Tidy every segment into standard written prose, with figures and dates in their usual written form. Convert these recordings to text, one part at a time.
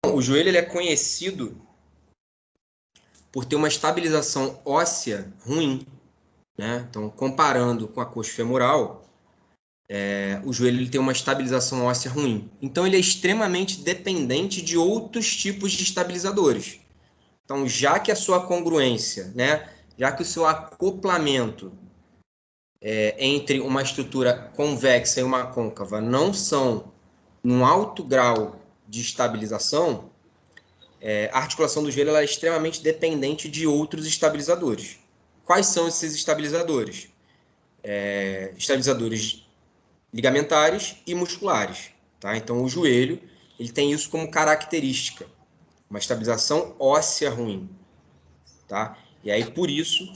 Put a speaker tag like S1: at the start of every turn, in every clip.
S1: o joelho ele é conhecido por ter uma estabilização óssea ruim, né? Então, comparando com a coxa femoral, o joelho ele tem uma estabilização óssea ruim. Então, ele é extremamente dependente de outros tipos de estabilizadores. Então, já que a sua congruência, né? Já que o seu acoplamento entre uma estrutura convexa e uma côncava não são num alto grau de estabilização, a articulação do joelho ela é extremamente dependente de outros estabilizadores. Quais são esses estabilizadores? Estabilizadores ligamentares e musculares. Tá? Então, o joelho ele tem isso como característica, uma estabilização óssea ruim. Tá? E aí, por isso,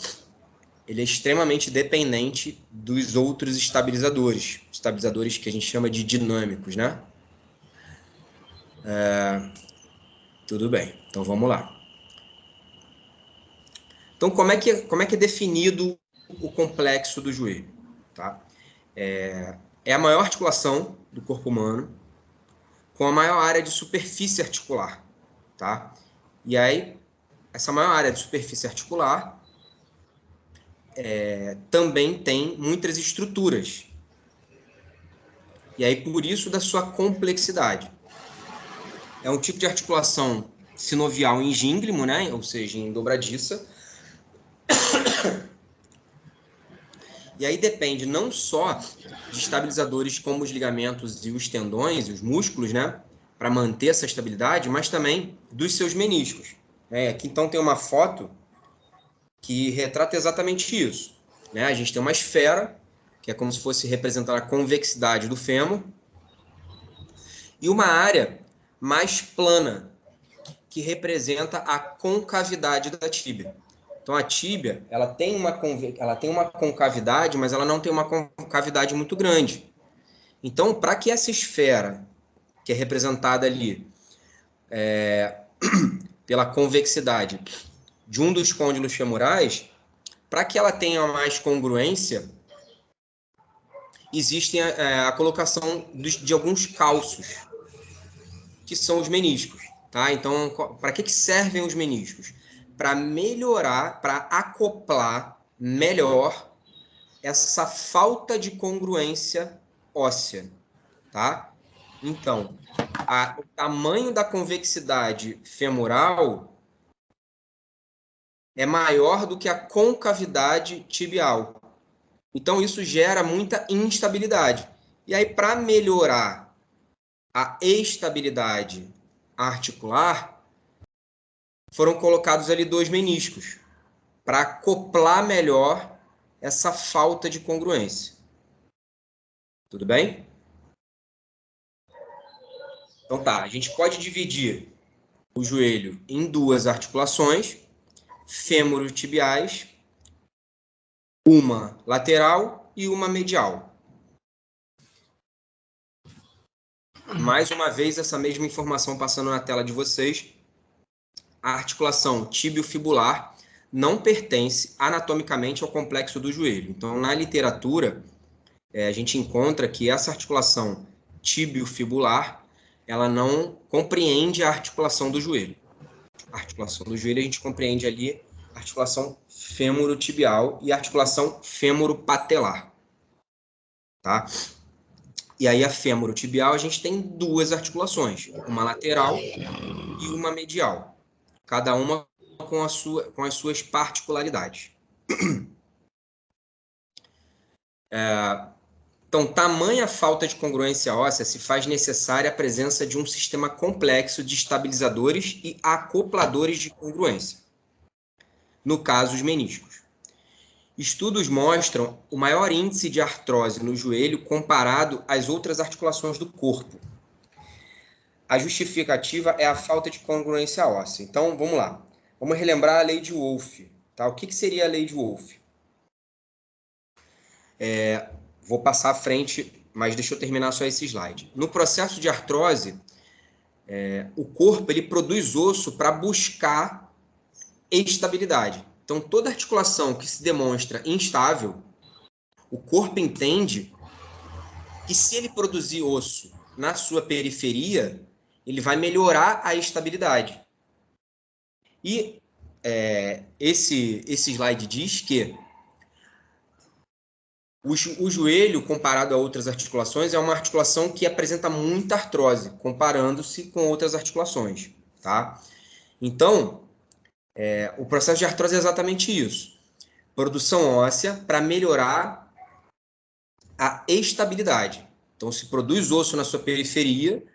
S1: ele é extremamente dependente dos outros estabilizadores que a gente chama de dinâmicos, né? Tudo bem, então vamos lá. Então, como é que é definido o complexo do joelho? Tá? É a maior articulação do corpo humano com a maior área de superfície articular. Tá? E aí, essa maior área de superfície articular também tem muitas estruturas. E aí, por isso da sua complexidade. É um tipo de articulação sinovial em gínglimo, né? Ou seja, em dobradiça. E aí depende não só de estabilizadores como os ligamentos e os tendões, os músculos, né? Para manter essa estabilidade, mas também dos seus meniscos. Aqui então tem uma foto que retrata exatamente isso. A gente tem uma esfera, que é como se fosse representar a convexidade do fêmur, e uma área mais plana, que representa a concavidade da tíbia. Então, a tíbia ela tem uma concavidade, mas ela não tem uma concavidade muito grande. Então, para que essa esfera, que é representada ali pela convexidade de um dos côndilos femorais, para que ela tenha mais congruência, existe a colocação de alguns calços, que são os meniscos. Tá? Então, para que servem os meniscos? Para melhorar, para acoplar melhor essa falta de congruência óssea. Tá? Então, o tamanho da convexidade femoral é maior do que a concavidade tibial. Então, isso gera muita instabilidade. E aí, para melhorar a estabilidade articular, foram colocados ali 2 meniscos para acoplar melhor essa falta de congruência. Tudo bem? Então tá, a gente pode dividir o joelho em 2 articulações, fêmuro-tibiais, uma lateral e uma medial. Mais uma vez, essa mesma informação passando na tela de vocês. A articulação tíbio-fibular não pertence anatomicamente ao complexo do joelho. Então, na literatura, a gente encontra que essa articulação tíbio-fibular, ela não compreende a articulação do joelho. A articulação do joelho, a gente compreende ali a articulação fêmuro-tibial e a articulação fêmuro-patelar. Tá? E aí, a fêmuro-tibial, a gente tem 2 articulações, uma lateral e uma medial. Cada uma com as suas particularidades. Então, tamanha falta de congruência óssea se faz necessária a presença de um sistema complexo de estabilizadores e acopladores de congruência. No caso, os meniscos. Estudos mostram o maior índice de artrose no joelho comparado às outras articulações do corpo. A justificativa é a falta de congruência óssea. Então, vamos lá. Vamos relembrar a lei de Wolff. Tá? O que seria a lei de Wolff? Vou passar à frente, mas deixa eu terminar só esse slide. No processo de artrose, o corpo ele produz osso para buscar estabilidade. Então, toda articulação que se demonstra instável, o corpo entende que se ele produzir osso na sua periferia, ele vai melhorar a estabilidade. E esse slide diz que o joelho, comparado a outras articulações, é uma articulação que apresenta muita artrose, comparando-se com outras articulações, tá? Então, o processo de artrose é exatamente isso. Produção óssea para melhorar a estabilidade. Então, se produz osso na sua periferia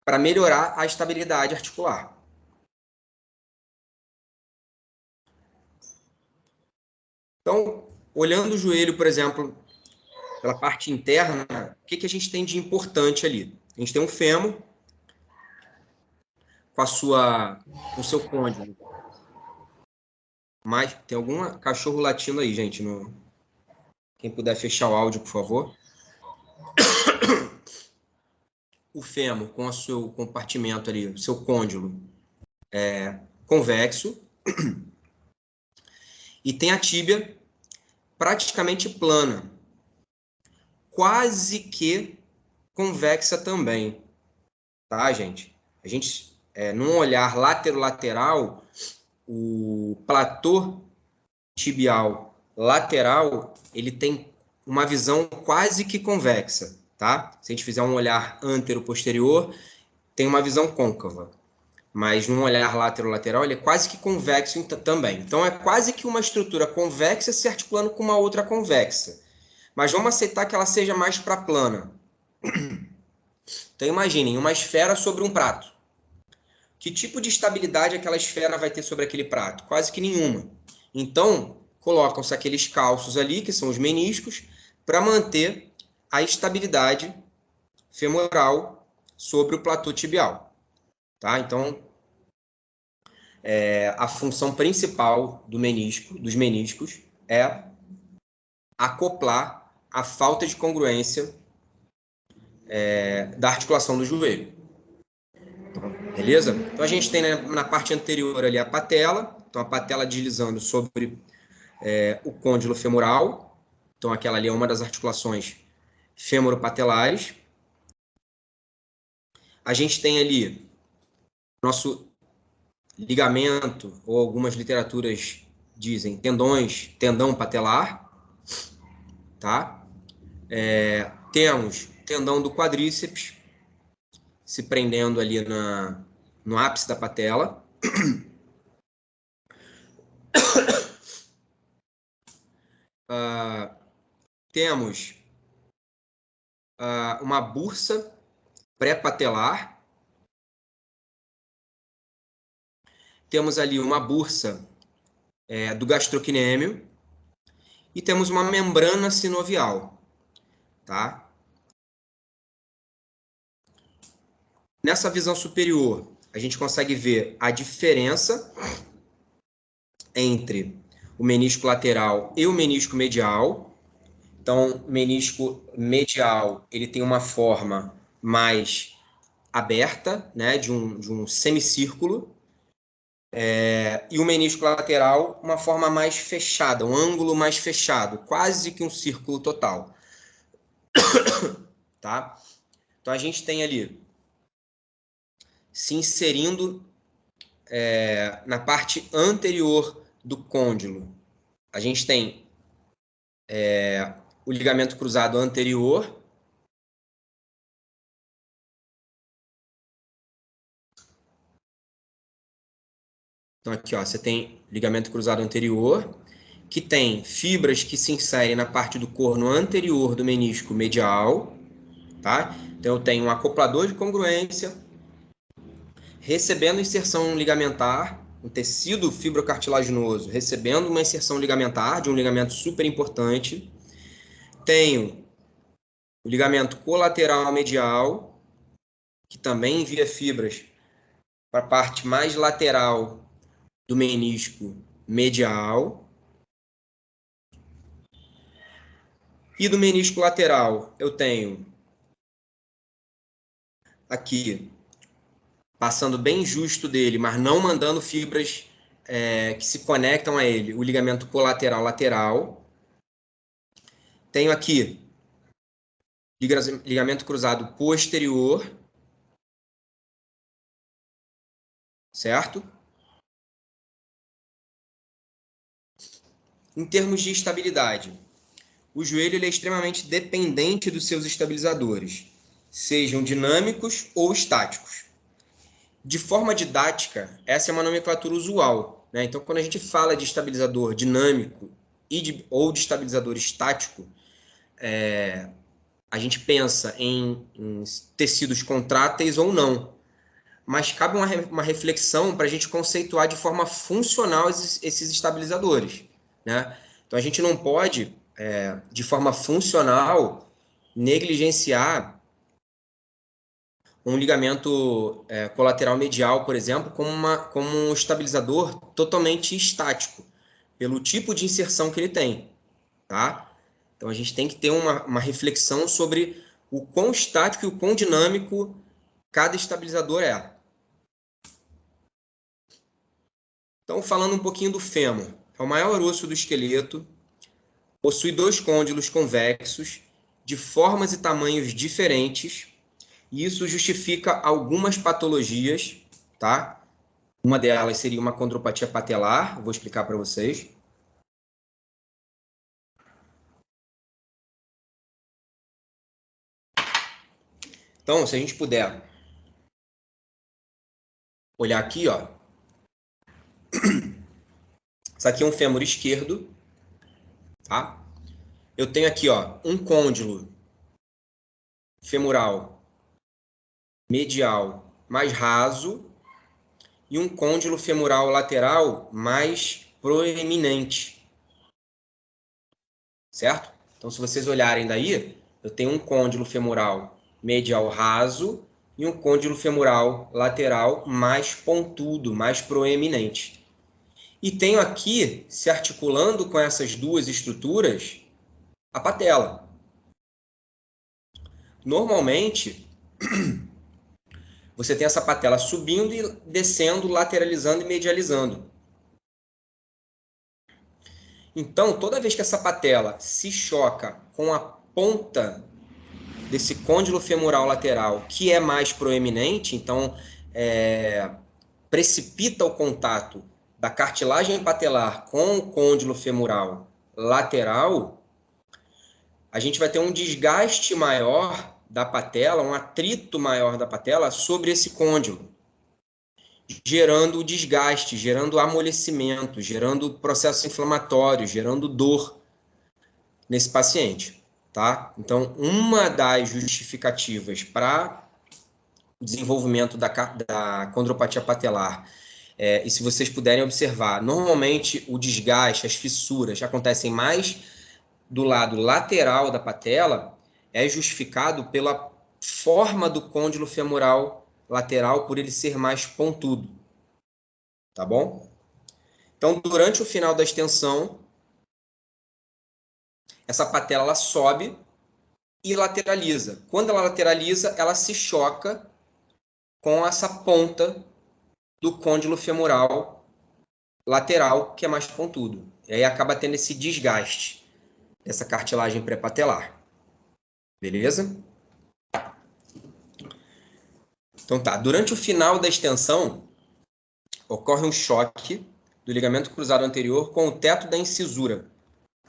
S1: para melhorar a estabilidade articular. Então, olhando o joelho, por exemplo, pela parte interna, o que a gente tem de importante ali? A gente tem um fêmur com o seu côndilo. Mas tem algum cachorro latindo aí, gente? Quem puder fechar o áudio, por favor. O fêmur com o seu compartimento ali, o seu côndilo convexo. E tem a tíbia praticamente plana, quase que convexa também, tá, gente? A gente, num olhar lateral, o platô tibial lateral, ele tem uma visão quase que convexa, tá? Se a gente fizer um olhar antero-posterior, tem uma visão côncava. Mas num olhar lateral, ele é quase que convexo também. Então, é quase que uma estrutura convexa se articulando com uma outra convexa. Mas vamos aceitar que ela seja mais para plana. Então, imaginem, uma esfera sobre um prato. Que tipo de estabilidade aquela esfera vai ter sobre aquele prato? Quase que nenhuma. Então, colocam-se aqueles calços ali, que são os meniscos, para manter a estabilidade femoral sobre o platô tibial. Tá? Então, a função principal dos meniscos é acoplar a falta de congruência da articulação do joelho. Beleza? Então, a gente tem na parte anterior ali a patela, então a patela deslizando sobre o côndilo femoral, então aquela ali é uma das articulações femoropatelares. A gente tem ali nosso ligamento, ou algumas literaturas dizem tendão patelar, tá? Temos tendão do quadríceps se prendendo ali no ápice da patela. Temos uma bursa pré-patelar. Temos ali uma bursa do gastrocnêmio. E temos uma membrana sinovial. Tá? Nessa visão superior, a gente consegue ver a diferença entre o menisco lateral e o menisco medial. Então, o menisco medial ele tem uma forma mais aberta, né, de um semicírculo, e o menisco lateral uma forma mais fechada, um ângulo mais fechado, quase que um círculo total. Tá? Então, a gente tem ali se inserindo na parte anterior do côndilo. A gente tem o ligamento cruzado anterior. Então, aqui, ó, você tem ligamento cruzado anterior, que tem fibras que se inserem na parte do corno anterior do menisco medial. Tá? Então, eu tenho um acoplador de congruência, recebendo inserção ligamentar, um tecido fibrocartilaginoso recebendo uma inserção ligamentar de um ligamento super importante. Tenho o ligamento colateral medial, que também envia fibras para a parte mais lateral do menisco medial. E do menisco lateral, eu tenho aqui, passando bem justo dele, mas não mandando fibras que se conectam a ele, o ligamento colateral lateral. Tenho aqui ligamento cruzado posterior, certo? Em termos de estabilidade, o joelho ele é extremamente dependente dos seus estabilizadores, sejam dinâmicos ou estáticos. De forma didática, essa é uma nomenclatura usual, né? Então, quando a gente fala de estabilizador dinâmico ou de estabilizador estático, a gente pensa em tecidos contráteis ou não. Mas cabe uma reflexão para a gente conceituar de forma funcional esses estabilizadores, né? Então, a gente não pode, de forma funcional, negligenciar um ligamento colateral medial, por exemplo, como um estabilizador totalmente estático, pelo tipo de inserção que ele tem, tá? Então, a gente tem que ter uma reflexão sobre o quão estático e o quão dinâmico cada estabilizador é. Então, falando um pouquinho do fêmur, é o maior osso do esqueleto, possui 2 côndilos convexos, de formas e tamanhos diferentes, e isso justifica algumas patologias, tá? Uma delas seria uma condropatia patelar, vou explicar para vocês. Então, se a gente puder olhar aqui, ó, isso aqui é um fêmur esquerdo, tá? Eu tenho aqui, ó, um côndilo femoral medial mais raso e um côndilo femoral lateral mais proeminente, certo? Então, se vocês olharem daí, eu tenho um côndilo femoral medial raso e um côndilo femoral lateral mais pontudo, mais proeminente. E tenho aqui, se articulando com essas duas estruturas, a patela. Normalmente, você tem essa patela subindo e descendo, lateralizando e medializando. Então, toda vez que essa patela se choca com a ponta desse côndilo femoral lateral, que é mais proeminente, então precipita o contato da cartilagem patelar com o côndilo femoral lateral, a gente vai ter um desgaste maior da patela, um atrito maior da patela sobre esse côndilo, gerando desgaste, gerando amolecimento, gerando processo inflamatório, gerando dor nesse paciente, tá? Então, uma das justificativas para o desenvolvimento da condropatia patelar, e se vocês puderem observar, normalmente o desgaste, as fissuras acontecem mais do lado lateral da patela, é justificado pela forma do côndilo femoral lateral, por ele ser mais pontudo, tá bom? Então, durante o final da extensão, essa patela ela sobe e lateraliza. Quando ela lateraliza, ela se choca com essa ponta do côndilo femoral lateral, que é mais pontudo. E aí acaba tendo esse desgaste dessa cartilagem pré-patelar. Beleza? Então tá, durante o final da extensão, ocorre um choque do ligamento cruzado anterior com o teto da incisura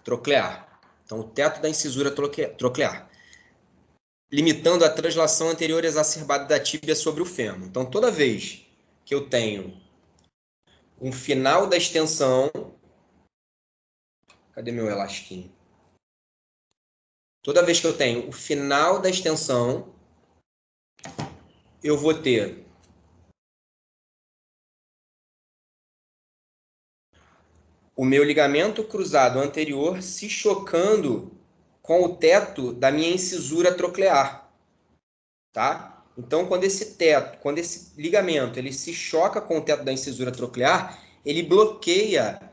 S1: troclear. Então, o teto da incisura troclear, limitando a translação anterior exacerbada da tíbia sobre o fêmur. Então, toda vez que eu tenho um final da extensão... Cadê meu elastinho? Toda vez que eu tenho o final da extensão, eu vou ter o meu ligamento cruzado anterior se chocando com o teto da minha incisura troclear, tá? Então, quando esse ligamento, ele se choca com o teto da incisura troclear, ele bloqueia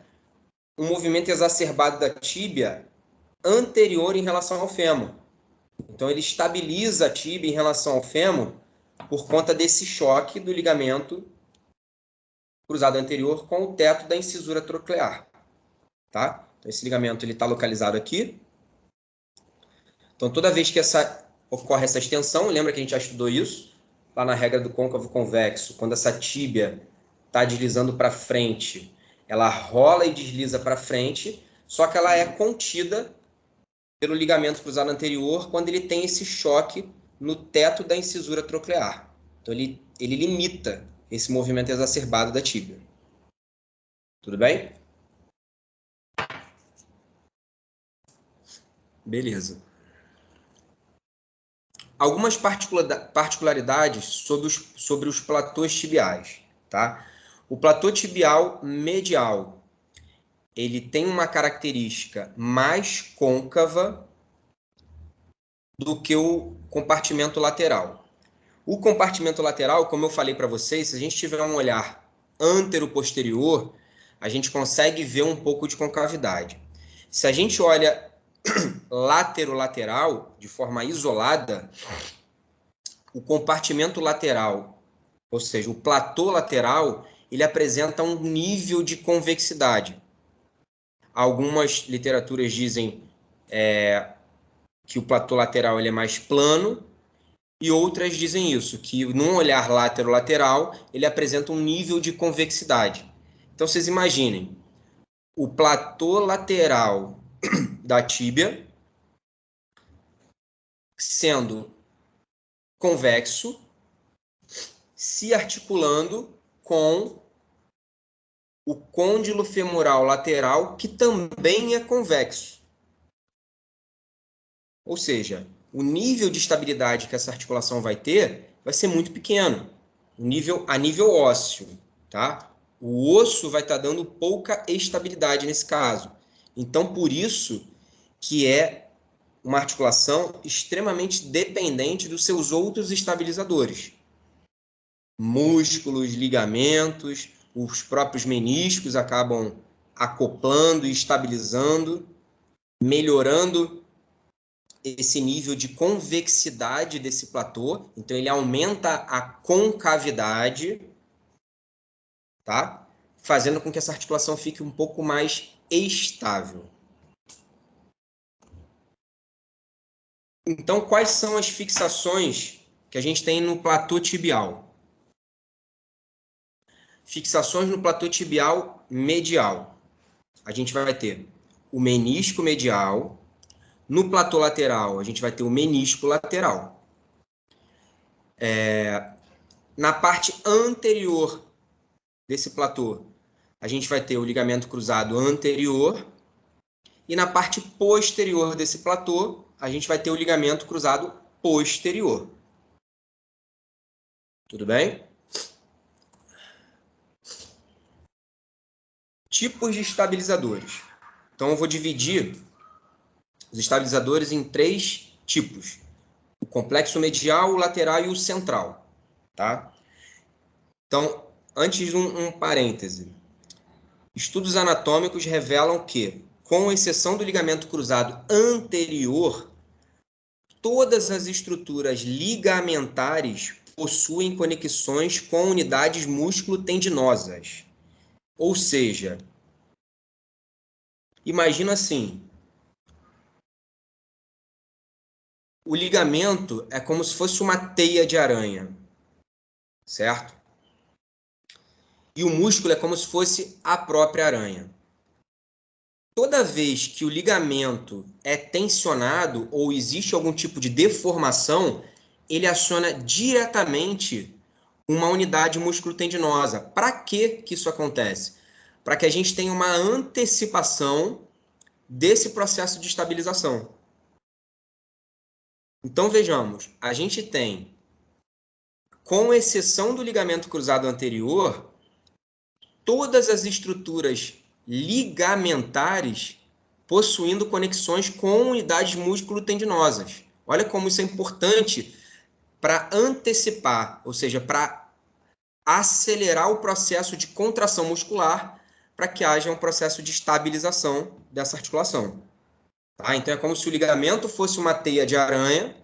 S1: um movimento exacerbado da tíbia anterior em relação ao fêmur. Então, ele estabiliza a tíbia em relação ao fêmur por conta desse choque do ligamento cruzado anterior com o teto da incisura troclear, tá? Então, esse ligamento está localizado aqui. Então, toda vez que ocorre essa extensão, lembra que a gente já estudou isso? Lá na regra do côncavo convexo, quando essa tíbia está deslizando para frente, ela rola e desliza para frente, só que ela é contida pelo ligamento cruzado anterior quando ele tem esse choque no teto da incisura troclear. Então, ele limita esse movimento exacerbado da tíbia. Tudo bem? Beleza. Algumas particularidades sobre os platôs tibiais, tá? O platô tibial medial, ele tem uma característica mais côncava do que o compartimento lateral. O compartimento lateral, como eu falei para vocês, se a gente tiver um olhar antero-posterior, a gente consegue ver um pouco de concavidade. Se a gente olha lateral, de forma isolada, o compartimento lateral, ou seja, o platô lateral, ele apresenta um nível de convexidade. Algumas literaturas dizem que o platô lateral ele é mais plano, e outras dizem isso, que num olhar lateral, ele apresenta um nível de convexidade. Então, vocês imaginem, o platô lateral da tíbia sendo convexo, se articulando com o côndilo femoral lateral, que também é convexo. Ou seja, o nível de estabilidade que essa articulação vai ter vai ser muito pequeno, a nível ósseo, tá? O osso vai estar dando pouca estabilidade nesse caso. Então, por isso que é uma articulação extremamente dependente dos seus outros estabilizadores. Músculos, ligamentos, os próprios meniscos acabam acoplando e estabilizando, melhorando esse nível de convexidade desse platô. Então, ele aumenta a concavidade, tá? Fazendo com que essa articulação fique um pouco mais estável. Então, quais são as fixações que a gente tem no platô tibial? Fixações no platô tibial medial. A gente vai ter o menisco medial. No platô lateral, a gente vai ter o menisco lateral. Na parte anterior desse platô, a gente vai ter o ligamento cruzado anterior. E na parte posterior desse platô, a gente vai ter o ligamento cruzado posterior. Tudo bem? Tipos de estabilizadores. Então, eu vou dividir os estabilizadores em 3 tipos. O complexo medial, o lateral e o central. Tá? Então, antes de um parêntese. Estudos anatômicos revelam que, com exceção do ligamento cruzado anterior, todas as estruturas ligamentares possuem conexões com unidades músculo-tendinosas. Ou seja, imagina assim, o ligamento é como se fosse uma teia de aranha, certo? E o músculo é como se fosse a própria aranha. Toda vez que o ligamento é tensionado ou existe algum tipo de deformação, ele aciona diretamente uma unidade músculo-tendinosa. Para que isso acontece? Para que a gente tenha uma antecipação desse processo de estabilização. Então, vejamos, a gente tem, com exceção do ligamento cruzado anterior, todas as estruturas ligamentares possuindo conexões com unidades músculo-tendinosas. Olha como isso é importante para antecipar, ou seja, para acelerar o processo de contração muscular para que haja um processo de estabilização dessa articulação. Tá? Então, é como se o ligamento fosse uma teia de aranha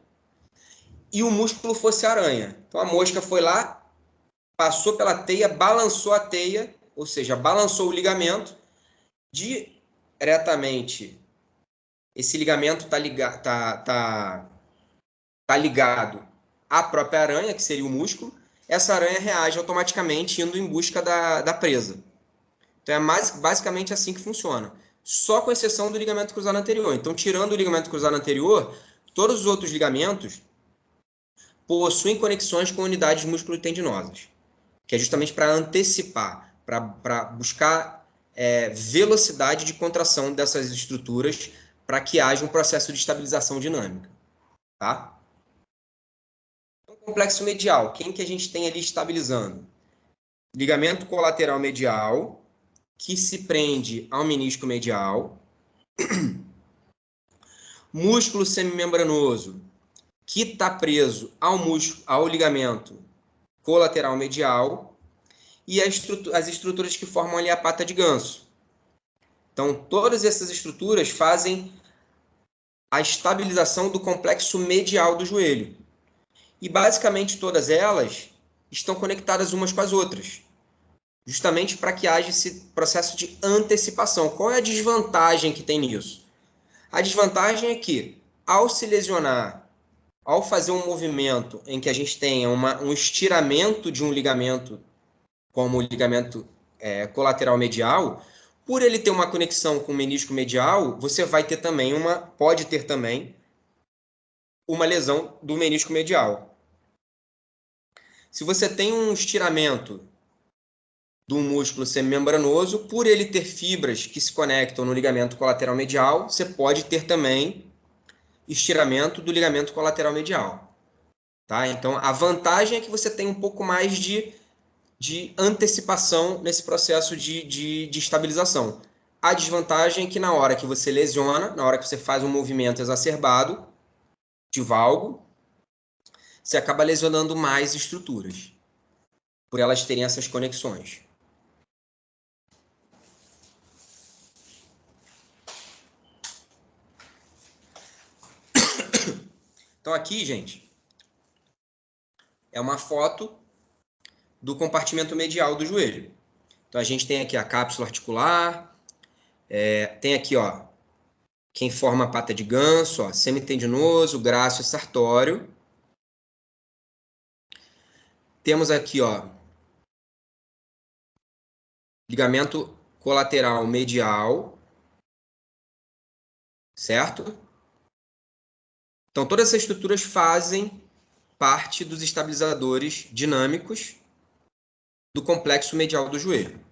S1: e o músculo fosse a aranha. Então, a mosca foi lá, passou pela teia, balançou a teia, ou seja, balançou o ligamento, diretamente esse ligamento está ligado à própria aranha, que seria o músculo. essa aranha reage automaticamente indo em busca da presa. Então, é basicamente assim que funciona. Só com exceção do ligamento cruzado anterior. Então, tirando o ligamento cruzado anterior, todos os outros ligamentos possuem conexões com unidades músculo-tendinosas, que é justamente para antecipar, para buscar velocidade de contração dessas estruturas para que haja um processo de estabilização dinâmica. Tá? Então, complexo medial, quem que a gente tem ali estabilizando? Ligamento colateral medial, que se prende ao menisco medial, músculo semimembranoso, que está preso ao ligamento colateral medial, e as estruturas que formam ali a pata de ganso. Então, todas essas estruturas fazem a estabilização do complexo medial do joelho. E, basicamente, todas elas estão conectadas umas com as outras, justamente para que haja esse processo de antecipação. Qual é a desvantagem que tem nisso? A desvantagem é que, ao se lesionar, ao fazer um movimento em que a gente tenha um estiramento de um ligamento, como o ligamento colateral medial, por ele ter uma conexão com o menisco medial, você vai ter também pode ter também uma lesão do menisco medial. Se você tem um estiramento do músculo semimembranoso, por ele ter fibras que se conectam no ligamento colateral medial, você pode ter também estiramento do ligamento colateral medial. Tá? Então, a vantagem é que você tem um pouco mais de antecipação nesse processo de estabilização. A desvantagem é que na hora que você lesiona, na hora que você faz um movimento exacerbado de valgo, você acaba lesionando mais estruturas, por elas terem essas conexões. Então aqui, gente, é uma foto do compartimento medial do joelho. Então a gente tem aqui a cápsula articular, tem aqui, ó, quem forma a pata de ganso, ó, semitendinoso, grácil e sartório. Temos aqui, ó, ligamento colateral medial, certo? Então, todas essas estruturas fazem parte dos estabilizadores dinâmicos do complexo medial do joelho.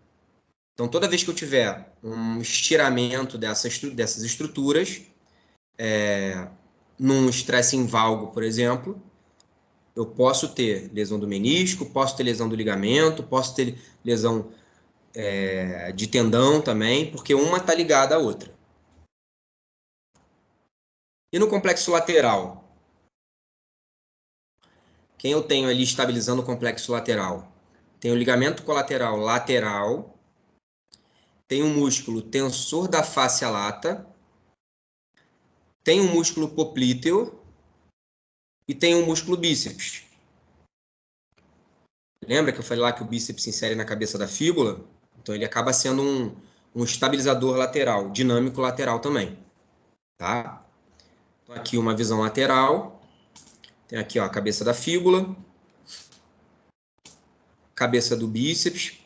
S1: Então, toda vez que eu tiver um estiramento dessas estruturas, num estresse em valgo, por exemplo, eu posso ter lesão do menisco, posso ter lesão do ligamento, posso ter lesão de tendão também, porque uma está ligada à outra. E no complexo lateral? Quem eu tenho ali estabilizando o complexo lateral? Tem o ligamento colateral lateral, tem o músculo tensor da fáscia lata, tem o músculo poplíteo e tem o músculo bíceps. Lembra que eu falei lá que o bíceps se insere na cabeça da fíbula? Então ele acaba sendo um estabilizador lateral, dinâmico lateral também. Tá? Então aqui uma visão lateral. Tem aqui, ó, a cabeça da fíbula, cabeça do bíceps,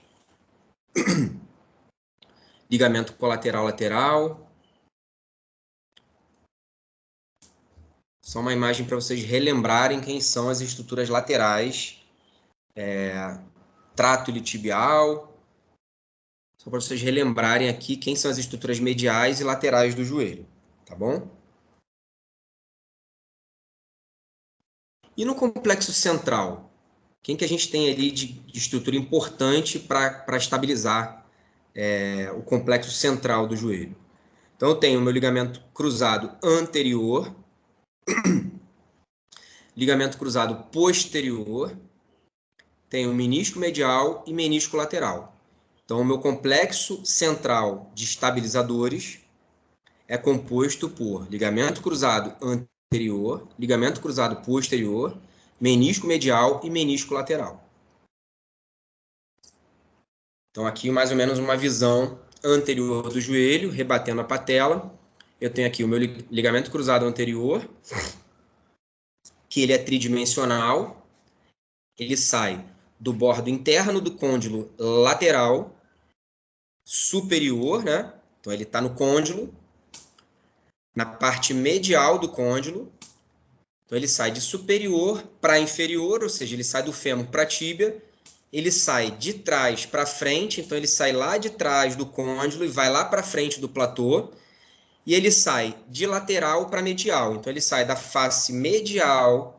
S1: ligamento colateral lateral. Só uma imagem para vocês relembrarem quem são as estruturas laterais, trato iliotibial. Só para vocês relembrarem aqui quem são as estruturas mediais e laterais do joelho, tá bom? E no complexo central? Quem que a gente tem ali de estrutura importante para estabilizar o complexo central do joelho? Então, eu tenho o meu ligamento cruzado anterior, ligamento cruzado posterior, tenho menisco medial e menisco lateral. Então, o meu complexo central de estabilizadores é composto por ligamento cruzado anterior, ligamento cruzado posterior, menisco medial e menisco lateral. Então, aqui mais ou menos uma visão anterior do joelho, rebatendo a patela. Eu tenho aqui o meu ligamento cruzado anterior, que ele é tridimensional. Ele sai do bordo interno do côndilo lateral superior, né? Então, ele está no côndilo, na parte medial do côndilo. Então, ele sai de superior para inferior, ou seja, ele sai do fêmur para a tíbia. Ele sai de trás para frente, então ele sai lá de trás do côndilo e vai lá para frente do platô. E ele sai de lateral para medial. Então, ele sai da face medial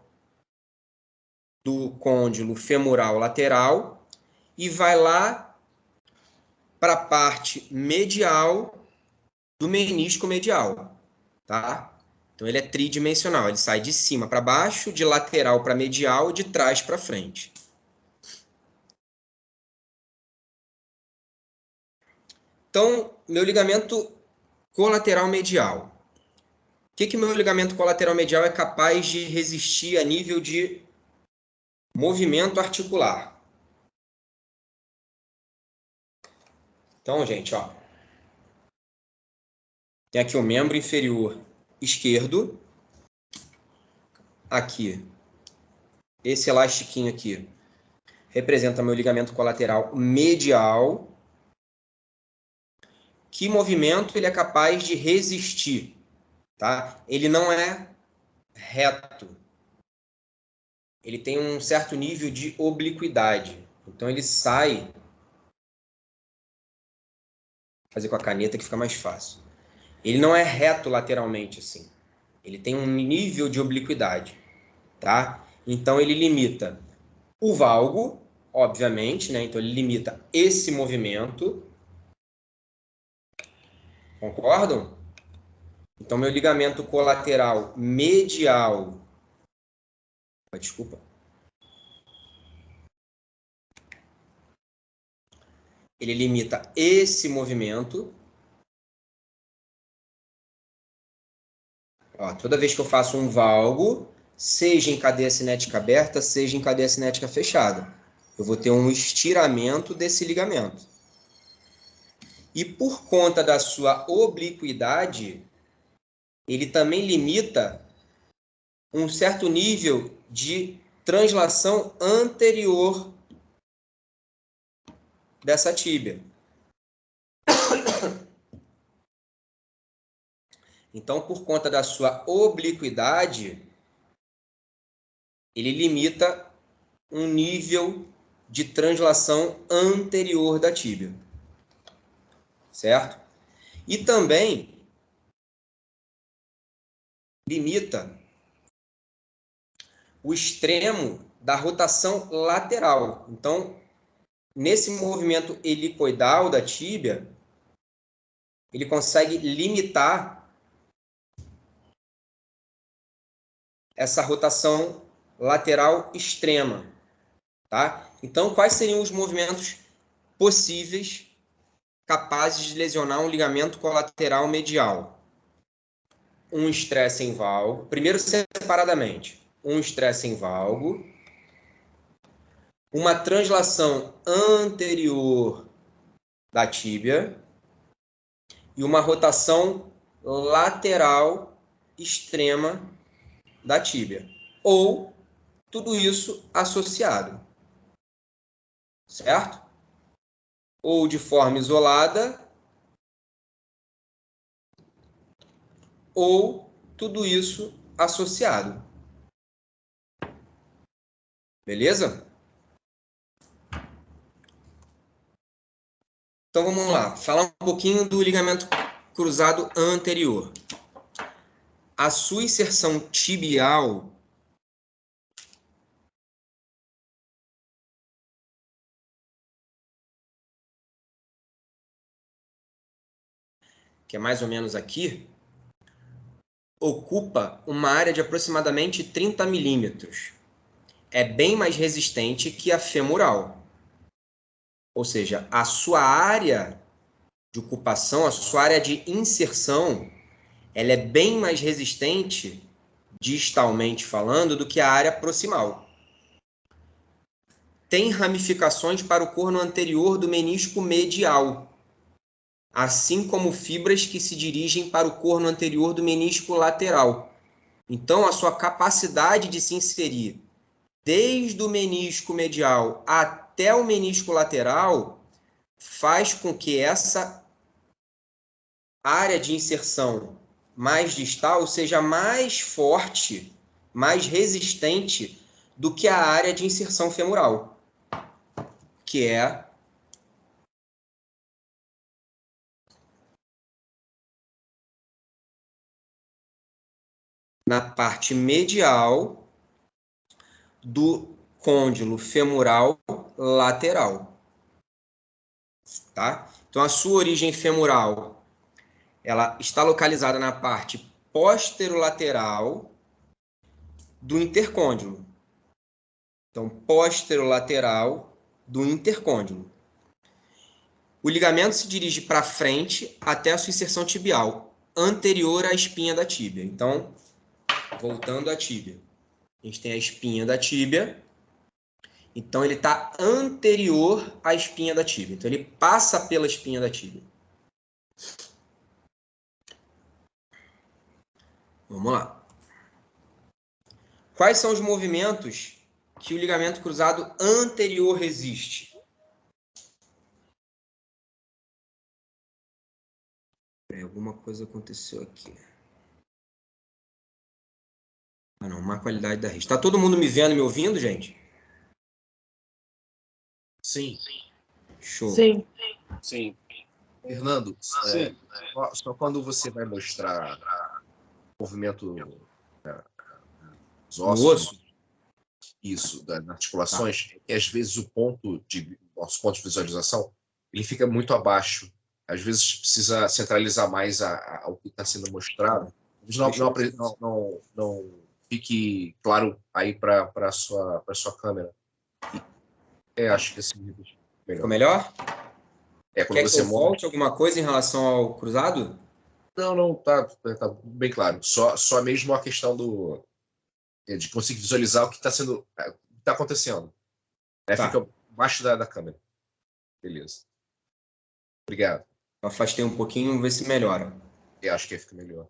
S1: do côndilo femoral lateral e vai lá para a parte medial do menisco medial, tá? Então, ele é tridimensional. Ele sai de cima para baixo, de lateral para medial e de trás para frente. Então, meu ligamento colateral medial. O que meu ligamento colateral medial é capaz de resistir a nível de movimento articular? Então, gente, ó, tem aqui o membro inferior esquerdo. Aqui, esse elastiquinho aqui representa meu ligamento colateral medial. Que movimento ele é capaz de resistir? Tá? Ele não é reto. Ele tem um certo nível de obliquidade. Então, ele sai... Vou fazer com a caneta que fica mais fácil. Ele não é reto lateralmente, assim. Ele tem um nível de obliquidade, tá? Então, ele limita o valgo, obviamente, né? Então, ele limita esse movimento. Concordam? Então, meu ligamento colateral medial... Desculpa. Ele limita esse movimento. Ó, toda vez que eu faço um valgo, seja em cadeia cinética aberta, seja em cadeia cinética fechada, eu vou ter um estiramento desse ligamento. E por conta da sua obliquidade, ele também limita um certo nível de translação anterior dessa tíbia. Então, por conta da sua obliquidade, ele limita um nível de translação anterior da tíbia. Certo? E também limita o extremo da rotação lateral. Então, nesse movimento helicoidal da tíbia, ele consegue limitar essa rotação lateral extrema, tá? Então, quais seriam os movimentos possíveis capazes de lesionar um ligamento colateral medial? Um estresse em valgo, primeiro separadamente, um estresse em valgo, uma translação anterior da tíbia e uma rotação lateral extrema da tíbia. Ou tudo isso associado. Certo? Ou de forma isolada, ou tudo isso associado. Beleza? Então vamos lá, falar um pouquinho do ligamento cruzado anterior. A sua inserção tibial que é mais ou menos aqui, ocupa uma área de aproximadamente 30 milímetros. É bem mais resistente que a femoral. Ou seja, a sua área de ocupação, a sua área de inserção, ela é bem mais resistente, distalmente falando, do que a área proximal. Tem ramificações para o corno anterior do menisco medial, assim como fibras que se dirigem para o corno anterior do menisco lateral. Então, a sua capacidade de se inserir desde o menisco medial até o menisco lateral, faz com que essa área de inserção mais distal seja mais forte, mais resistente do que a área de inserção femoral, que é na parte medial do côndilo femoral lateral, tá? Então, a sua origem femoral, ela está localizada na parte posterolateral do intercôndilo. Então, posterolateral do intercôndilo. O ligamento se dirige para frente até a sua inserção tibial, anterior à espinha da tíbia. Então, voltando à tíbia. A gente tem a espinha da tíbia. Então, ele está anterior à espinha da tíbia. Então, ele passa pela espinha da tíbia. Vamos lá. Quais são os movimentos que o ligamento cruzado anterior resiste? Alguma coisa aconteceu aqui. Ah, não. Má qualidade da rede. Está todo mundo me vendo e me ouvindo, gente?
S2: Sim.
S1: Show.
S3: Sim.
S2: Sim. Fernando, só quando você vai mostrar o movimento dos
S1: No
S2: ossos,
S1: osso?
S2: isso, das articulações, e às vezes nosso ponto de visualização, ele fica muito abaixo. Às vezes precisa centralizar mais o que está sendo mostrado. Não fique claro aí para a sua câmera. Acho que assim melhor.
S1: Ficou melhor?
S2: Quando
S1: Quer que
S2: você
S1: eu volte alguma coisa em relação ao cruzado?
S2: Não, tá bem claro. Só mesmo a questão de conseguir visualizar o que está acontecendo.
S1: Tá.
S2: Fica abaixo da câmera. Beleza. Obrigado.
S1: Eu afastei um pouquinho, vamos ver se melhora.
S2: Eu acho que aí fica melhor.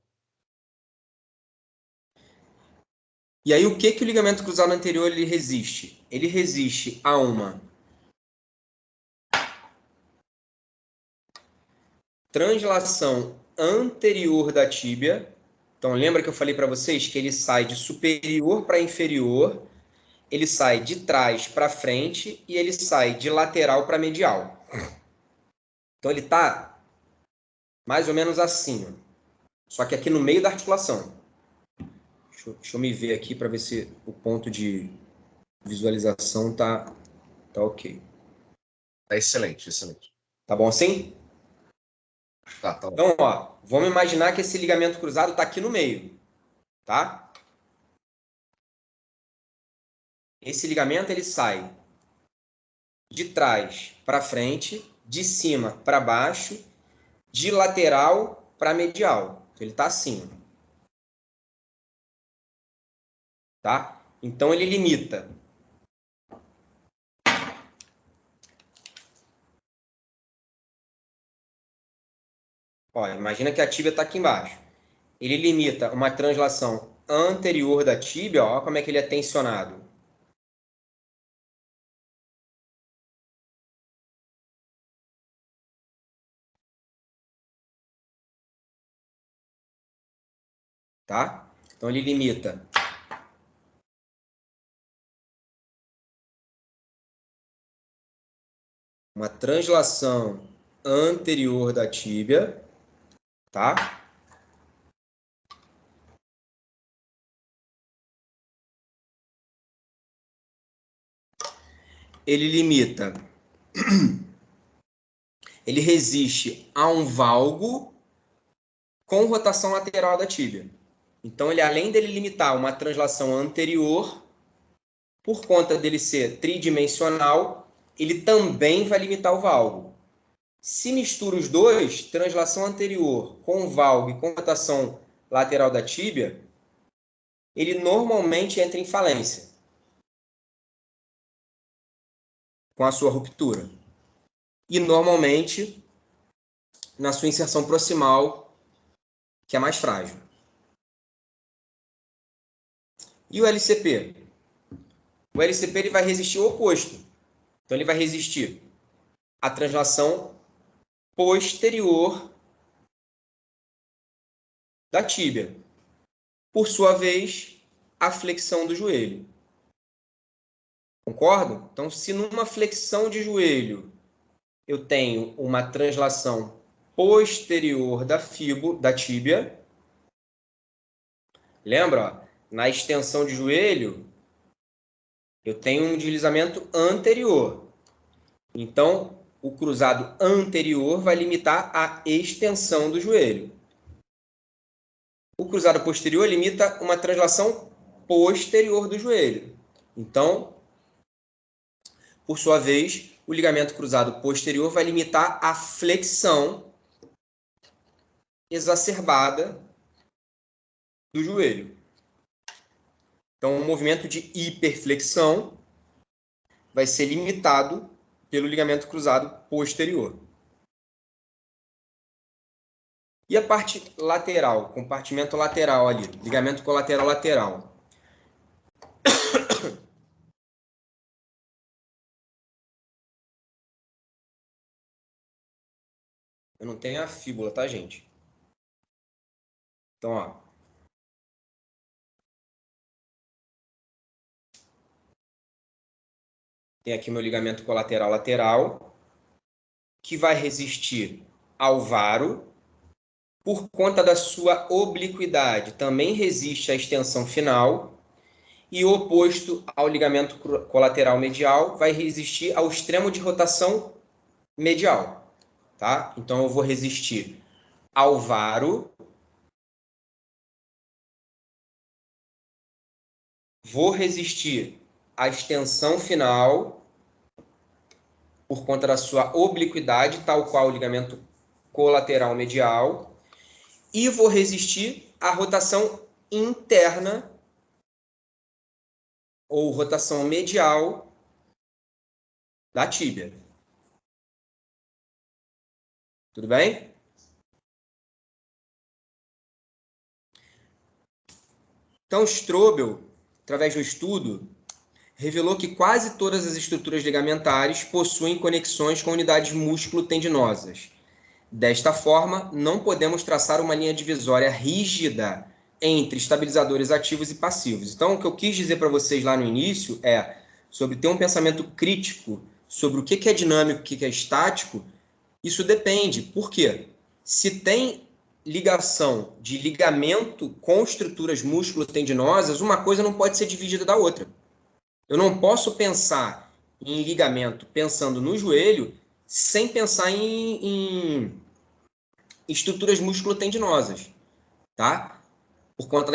S1: E aí, o que o ligamento cruzado anterior ele resiste? Ele resiste a uma translação anterior da tíbia. Então, lembra que eu falei para vocês que ele sai de superior para inferior, ele sai de trás para frente e ele sai de lateral para medial. Então, ele está mais ou menos assim, ó. Só que aqui no meio da articulação. Deixa eu me ver aqui para ver se o ponto de visualização tá ok.
S2: Tá excelente, excelente.
S1: Tá bom assim?
S2: Tá.
S1: Então, ó, vamos imaginar que esse ligamento cruzado está aqui no meio, tá? Esse ligamento ele sai de trás para frente, de cima para baixo, de lateral para medial. Então, ele está assim, tá? Então ele limita ó, imagina que a tíbia está aqui embaixo. Ele limita uma translação anterior da tíbia, ó, como é que ele é tensionado. Tá? Então ele limita uma translação anterior da tíbia, tá? Ele limita, ele resiste a um valgo com rotação lateral da tíbia. Então, ele, além dele limitar uma translação anterior, por conta dele ser tridimensional, ele também vai limitar o valgo. Se mistura os dois, translação anterior com valgo e com rotação lateral da tíbia, ele normalmente entra em falência com a sua ruptura. E normalmente na sua inserção proximal, que é mais frágil. E o LCP? O LCP ele vai resistir o oposto. Então, ele vai resistir à translação posterior da tíbia. Por sua vez, a flexão do joelho. Concordo? Então, se numa flexão de joelho eu tenho uma translação posterior da tíbia, lembra? Ó, na extensão de joelho, eu tenho um deslizamento anterior. Então, o cruzado anterior vai limitar a extensão do joelho. O cruzado posterior limita uma translação posterior do joelho. Então, por sua vez, o ligamento cruzado posterior vai limitar a flexão exacerbada do joelho. Então, o movimento de hiperflexão vai ser limitado pelo ligamento cruzado posterior. E a parte lateral, compartimento lateral ali, ligamento colateral lateral. Eu não tenho a fíbula, tá, gente? Então, ó. Tem aqui meu ligamento colateral lateral, que vai resistir ao varo. Por conta da sua obliquidade, também resiste à extensão final. E o oposto ao ligamento colateral medial vai resistir ao extremo de rotação medial. Tá? Então, eu vou resistir ao varo. Vou resistir à extensão final por conta da sua obliquidade, tal qual o ligamento colateral medial. E vou resistir à rotação interna ou rotação medial da tíbia. Tudo bem? Então, Strobel, através do estudo, revelou que quase todas as estruturas ligamentares possuem conexões com unidades músculo-tendinosas. Desta forma, não podemos traçar uma linha divisória rígida entre estabilizadores ativos e passivos. Então, o que eu quis dizer para vocês lá no início é sobre ter um pensamento crítico sobre o que é dinâmico e o que é estático. Isso depende. Por quê? Se tem ligação de ligamento com estruturas músculo-tendinosas, uma coisa não pode ser dividida da outra. Eu não posso pensar em ligamento pensando no joelho sem pensar em estruturas músculo-tendinosas, tá? Por conta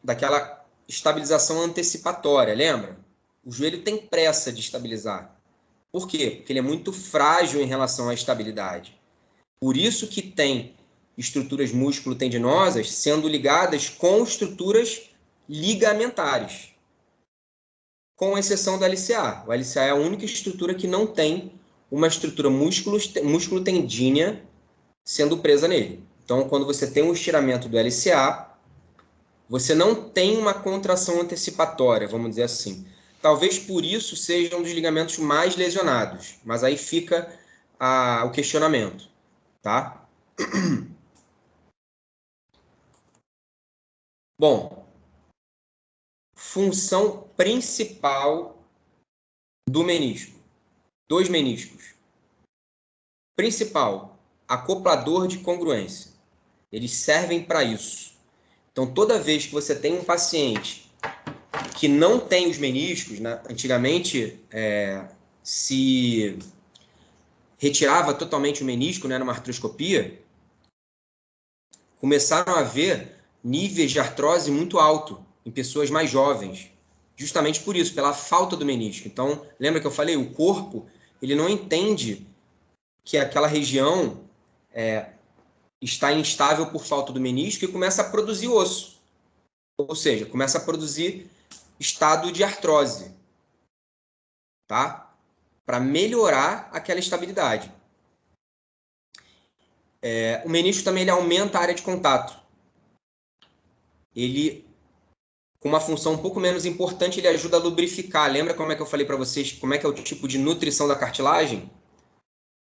S1: daquela estabilização antecipatória, lembra? O joelho tem pressa de estabilizar. Por quê? Porque ele é muito frágil em relação à estabilidade. Por isso que tem estruturas músculo-tendinosas sendo ligadas com estruturas ligamentares, com exceção do LCA. O LCA é a única estrutura que não tem uma estrutura músculo-tendínea sendo presa nele. Então, quando você tem um estiramento do LCA, você não tem uma contração antecipatória, vamos dizer assim. Talvez por isso seja um dos ligamentos mais lesionados, mas aí fica o questionamento, tá? Bom, função principal do menisco. Dois meniscos. Principal, acoplador de congruência. Eles servem para isso. Então, toda vez que você tem um paciente que não tem os meniscos, né? Antigamente se retirava totalmente o menisco, né, numa artroscopia, começaram a ver níveis de artrose muito alto em pessoas mais jovens, justamente por isso, pela falta do menisco. Então, lembra que eu falei? O corpo ele não entende que aquela região está instável por falta do menisco e começa a produzir osso. Ou seja, começa a produzir estado de artrose, tá? Para melhorar aquela estabilidade. O menisco também ele aumenta a área de contato. Ele com uma função um pouco menos importante, ele ajuda a lubrificar. Lembra como é que eu falei para vocês, como é que é o tipo de nutrição da cartilagem?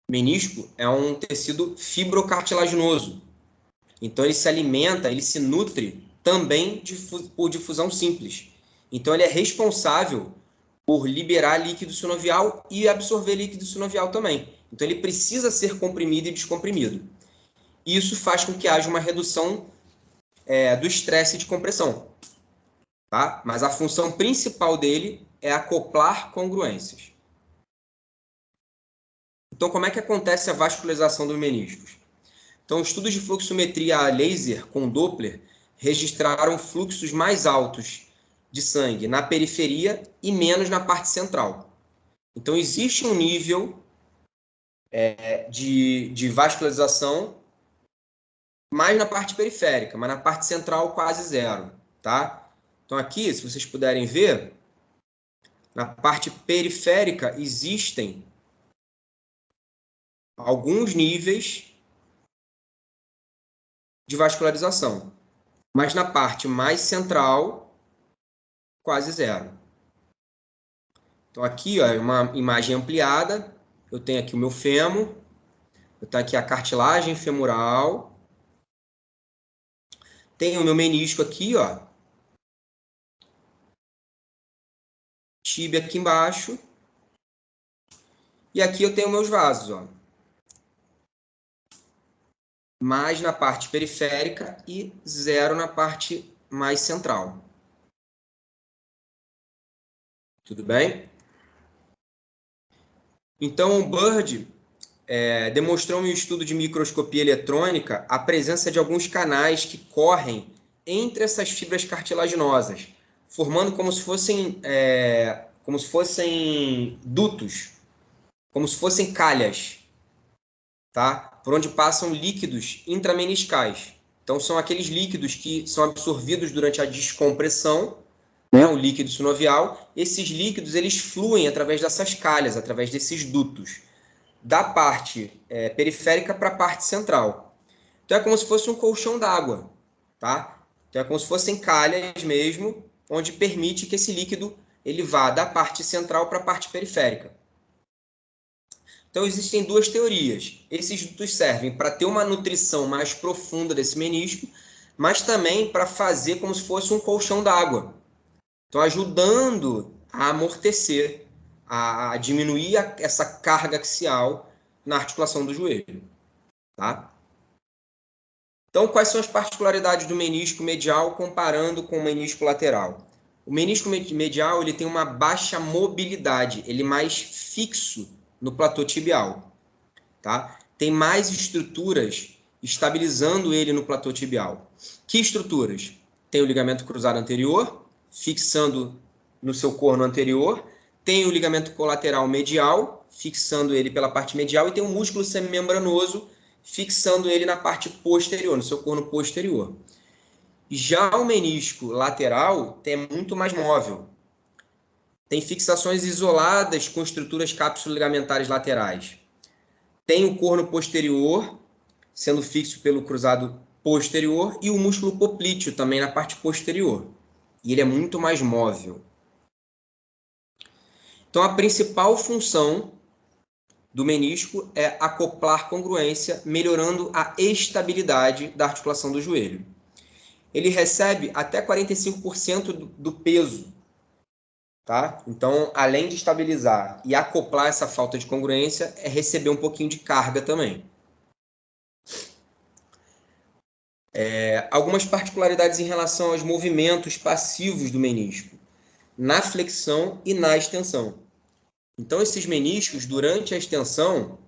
S1: Menisco é um tecido fibrocartilaginoso. Então, ele se alimenta, ele se nutre também por difusão simples. Então, ele é responsável por liberar líquido sinovial e absorver líquido sinovial também. Então, ele precisa ser comprimido e descomprimido. Isso faz com que haja uma redução do estresse de compressão. Tá? Mas a função principal dele é acoplar congruências. Então, como é que acontece a vascularização dos meniscos? Então, estudos de fluxometria a laser com Doppler registraram fluxos mais altos de sangue na periferia e menos na parte central. Então, existe um nível de vascularização mais na parte periférica, mas na parte central quase zero. Tá? Então, aqui, se vocês puderem ver, na parte periférica existem alguns níveis de vascularização, mas na parte mais central, quase zero. Então, aqui ó, é uma imagem ampliada, eu tenho aqui o meu fêmur, eu tenho aqui a cartilagem femoral, tenho o meu menisco aqui, ó, tíbia aqui embaixo, e aqui eu tenho meus vasos, ó, mais na parte periférica e zero na parte mais central. Tudo bem? Então, o Bird demonstrou em um estudo de microscopia eletrônica a presença de alguns canais que correm entre essas fibras cartilaginosas, formando como se fossem dutos, como se fossem calhas, tá? Por onde passam líquidos intrameniscais. Então, são aqueles líquidos que são absorvidos durante a descompressão, né, o líquido sinovial. Esses líquidos eles fluem através dessas calhas, através desses dutos, da parte periférica para a parte central. Então, é como se fosse um colchão d'água, tá? Então, é como se fossem calhas mesmo, onde permite que esse líquido ele vá da parte central para a parte periférica. Então, existem duas teorias. Esses dutos servem para ter uma nutrição mais profunda desse menisco, mas também para fazer como se fosse um colchão d'água. Então, ajudando a amortecer, a diminuir essa carga axial na articulação do joelho. Tá? Então, quais são as particularidades do menisco medial comparando com o menisco lateral? O menisco medial ele tem uma baixa mobilidade, ele é mais fixo no platô tibial. Tá? Tem mais estruturas estabilizando ele no platô tibial. Que estruturas? Tem o ligamento cruzado anterior, fixando no seu corno anterior, tem o ligamento colateral medial, fixando ele pela parte medial, e tem o músculo semimembranoso, fixando ele na parte posterior, no seu corno posterior. Já o menisco lateral é muito mais móvel. Tem fixações isoladas com estruturas cápsulo-ligamentares laterais. Tem o corno posterior, sendo fixo pelo cruzado posterior, e o músculo poplíteo também na parte posterior. E ele é muito mais móvel. Então, a principal função do menisco é acoplar congruência, melhorando a estabilidade da articulação do joelho. Ele recebe até 45% do peso. Tá? Então, além de estabilizar e acoplar essa falta de congruência, é receber um pouquinho de carga também. Algumas particularidades em relação aos movimentos passivos do menisco, na flexão e na extensão. Então, esses meniscos, durante a extensão,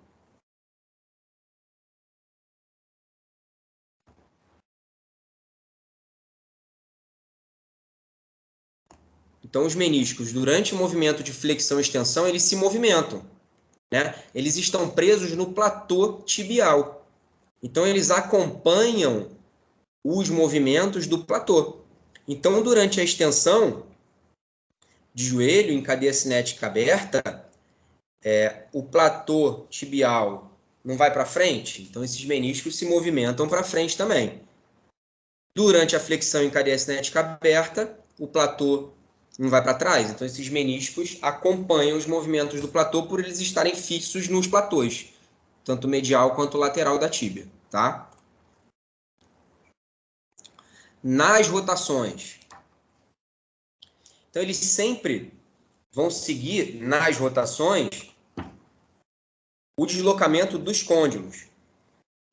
S1: os meniscos, durante o movimento de flexão e extensão, eles se movimentam, né? Eles estão presos no platô tibial. Então, eles acompanham os movimentos do platô. Então, durante a extensão de joelho em cadeia cinética aberta, o platô tibial não vai para frente, então esses meniscos se movimentam para frente também. Durante a flexão em cadeia cinética aberta, o platô não vai para trás. Então, esses meniscos acompanham os movimentos do platô por eles estarem fixos nos platôs, tanto medial quanto lateral da tíbia, tá? Nas rotações. Então, eles sempre vão seguir nas rotações o deslocamento dos côndilos.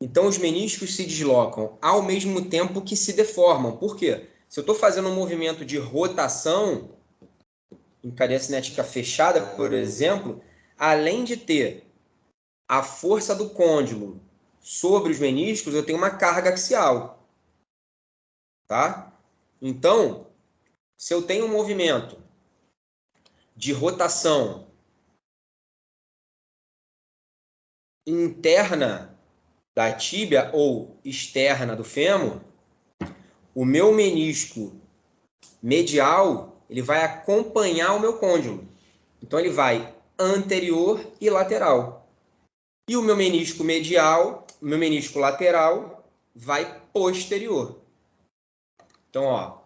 S1: Então, os meniscos se deslocam ao mesmo tempo que se deformam. Por quê? Se eu estou fazendo um movimento de rotação, em cadeia cinética fechada, por exemplo, além de ter a força do côndilo sobre os meniscos, eu tenho uma carga axial. Tá? Então, se eu tenho um movimento de rotação interna da tíbia ou externa do fêmur, o meu menisco medial ele vai acompanhar o meu côndilo. Então, ele vai anterior e lateral. E o meu menisco medial, o meu menisco lateral, vai posterior. Então, ó,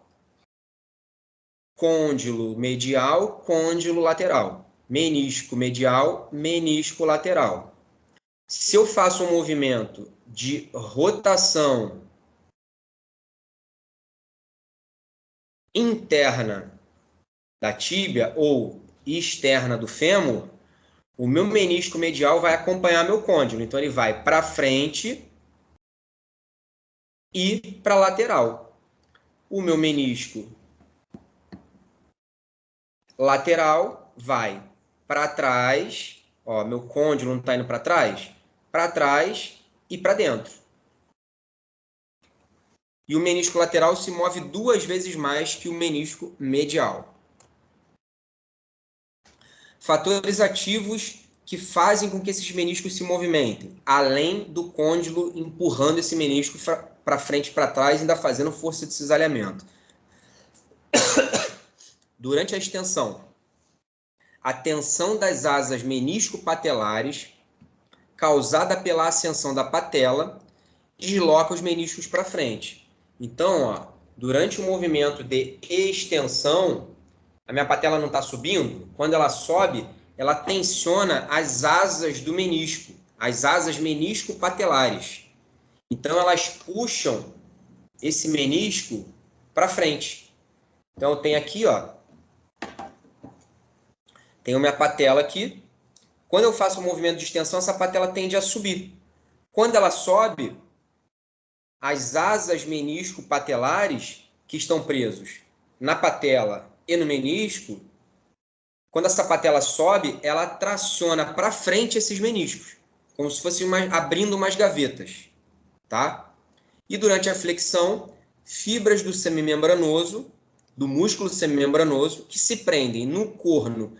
S1: côndilo medial, côndilo lateral. Menisco medial, menisco lateral. Se eu faço um movimento de rotação interna da tíbia ou externa do fêmur, o meu menisco medial vai acompanhar meu côndilo. Então, ele vai para frente e para lateral. O meu menisco lateral vai para trás. Ó, meu côndilo não está indo para trás e para dentro. E o menisco lateral se move 2 vezes mais que o menisco medial. Fatores ativos que fazem com que esses meniscos se movimentem, além do côndilo empurrando esse menisco para frente e para trás, ainda fazendo força de cisalhamento. Durante a extensão, a tensão das asas menisco-patelares, causada pela ascensão da patela, desloca os meniscos para frente. Então, ó, durante o movimento de extensão, a minha patela não está subindo. Quando ela sobe, ela tensiona as asas do menisco, as asas menisco-patelares. Então, elas puxam esse menisco para frente. Então, eu tenho aqui, ó, tenho minha patela aqui. Quando eu faço um movimento de extensão, essa patela tende a subir. Quando ela sobe, as asas menisco-patelares que estão presos na patela e no menisco, quando essa patela sobe, ela traciona para frente esses meniscos, como se fosse abrindo umas gavetas, tá? E durante a flexão, fibras do semimembranoso, do músculo semimembranoso, que se prendem no corno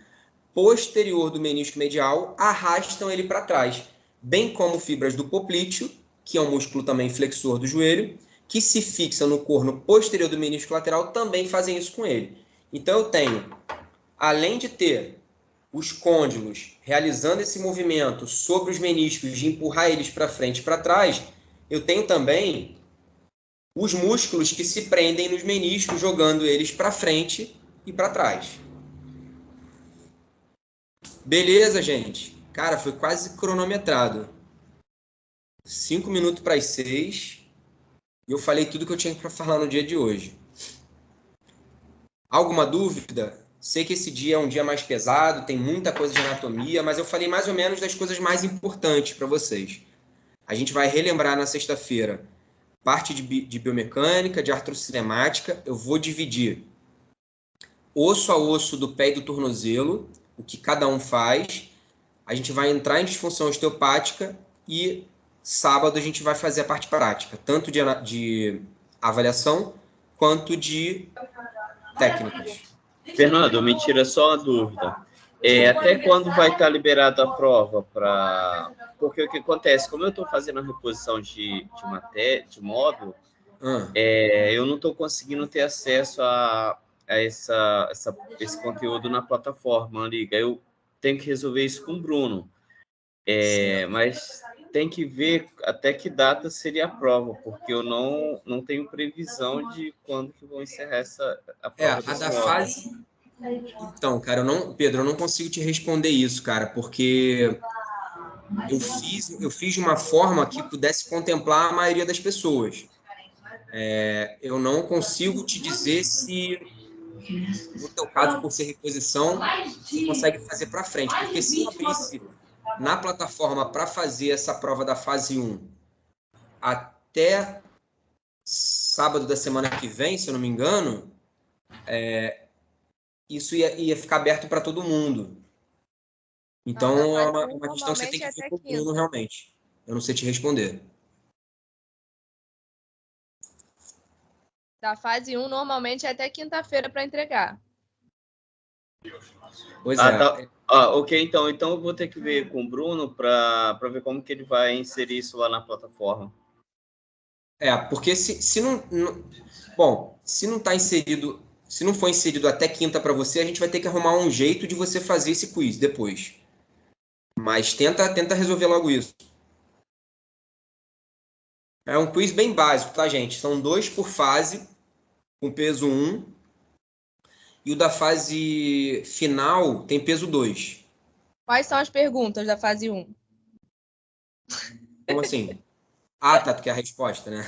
S1: posterior do menisco medial, arrastam ele para trás, bem como fibras do poplíteo, que é um músculo também flexor do joelho, que se fixa no corno posterior do menisco lateral, também fazem isso com ele. Então eu tenho, além de ter os côndilos realizando esse movimento sobre os meniscos de empurrar eles para frente e para trás, eu tenho também os músculos que se prendem nos meniscos, jogando eles para frente e para trás. Beleza, gente? Cara, foi quase cronometrado. 5 minutos para as 6. E eu falei tudo que eu tinha para falar no dia de hoje. Alguma dúvida? Sei que esse dia é um dia mais pesado, tem muita coisa de anatomia, mas eu falei mais ou menos das coisas mais importantes para vocês. A gente vai relembrar na sexta-feira parte de biomecânica, de artrocinemática. Eu vou dividir osso a osso do pé e do tornozelo, o que cada um faz. A gente vai entrar em disfunção osteopática e sábado a gente vai fazer a parte prática, tanto de avaliação quanto de técnicas.
S3: Fernando, me tira só uma dúvida. Até quando vai estar liberada a prova? Porque o que acontece, como eu estou fazendo a reposição de módulo, eu não estou conseguindo ter acesso a esse conteúdo na plataforma, liga. Eu tenho que resolver isso com o Bruno. Mas tem que ver até que data seria a prova, porque eu não tenho previsão de quando que vão encerrar a prova
S1: A
S3: desse
S1: da
S3: módulo.
S1: fase... Então, cara, Pedro, eu não consigo te responder isso, cara, porque eu fiz de uma forma que pudesse contemplar a maioria das pessoas. Eu não consigo te dizer se, no teu caso, por ser reposição, você consegue fazer para frente. Porque se eu abrisse na plataforma para fazer essa prova da fase 1 até sábado da semana que vem, se eu não me engano, isso ia ficar aberto para todo mundo. Então, é uma questão que você tem que ver com o Bruno, realmente. Eu não sei te responder.
S4: Da fase 1, normalmente é até quinta-feira para entregar.
S1: Pois é.
S3: Tá. Ok, então eu vou ter que ver com o Bruno para ver como que ele vai inserir isso lá na plataforma.
S1: Porque se não... Bom, se não está inserido... Se não for inserido até quinta para você, a gente vai ter que arrumar um jeito de você fazer esse quiz depois. Mas tenta resolver logo isso. É um quiz bem básico, tá, gente? São 2 por fase, com peso 1. E o da fase final tem peso 2.
S4: Quais são as perguntas da fase 1?
S1: Como assim? Tá, tu quer a resposta, né?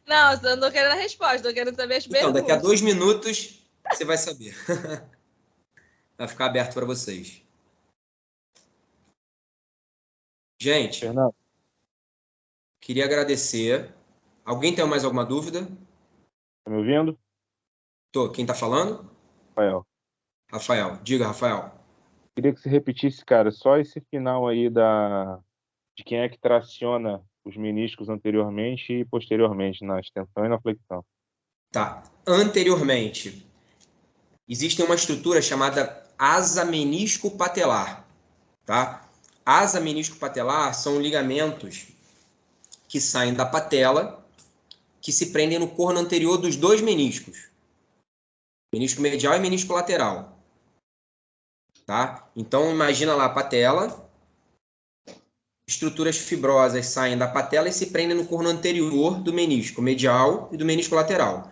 S4: Não, eu não tô querendo a resposta, tô querendo saber as perguntas.
S1: Então, daqui a 2 minutos você vai saber. Vai ficar aberto para vocês. Gente,
S5: Fernando,
S1: queria agradecer. Alguém tem mais alguma dúvida?
S5: tá me ouvindo?
S1: Tô. Quem tá falando?
S5: Rafael.
S1: Rafael. Diga, Rafael.
S5: Queria que você repetisse, cara, só esse final aí de quem é que traciona os meniscos anteriormente e posteriormente, na extensão e na flexão.
S1: Tá. Anteriormente, existe uma estrutura chamada asa menisco patelar, tá? Asa menisco patelar são ligamentos que saem da patela, que se prendem no corno anterior dos 2 meniscos. Menisco medial e menisco lateral. Tá? Então, imagina lá a patela, estruturas fibrosas saem da patela e se prendem no corno anterior do menisco medial e do menisco lateral.